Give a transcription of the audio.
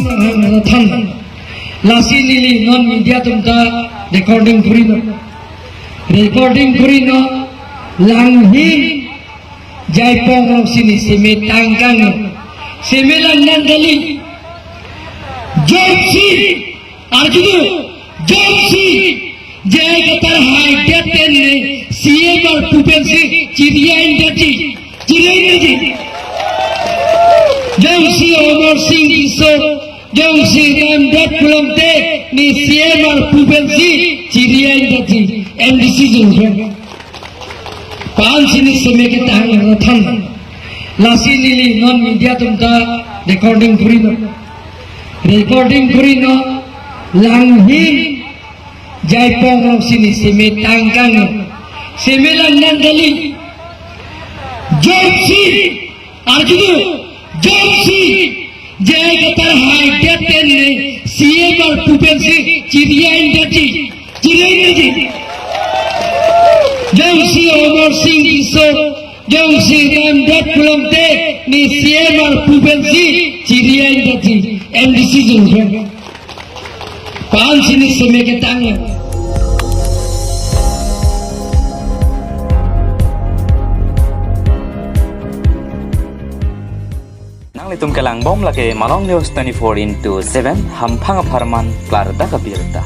Ronghang Than Lasi Lili non media tumta recording kurino langhi jaipong sini simi tangkang simi landan dali Jongsi arjudu Jongsi J.I Kathar haidet Ne CEM pupensi Jongsi Omar Singh Kisor Jongsi pulote Ne CEM pupensi MDC Jongsi Pan sini seme ke than Lasi Lili non media tumta recording kurino langhi jaipong sini simi tangkang simi landan dali Jongsi arjudu Jongsi J.I Kathar haidet Ne CEM pupensi Jongsi Omar Singh Kisor Jongsi pulote Ne CEM pupensi MDC Jongsi Pan sini seme ke tang Litum kelang bom lagi malong news 24/7 ham phang pharman klar da kabirta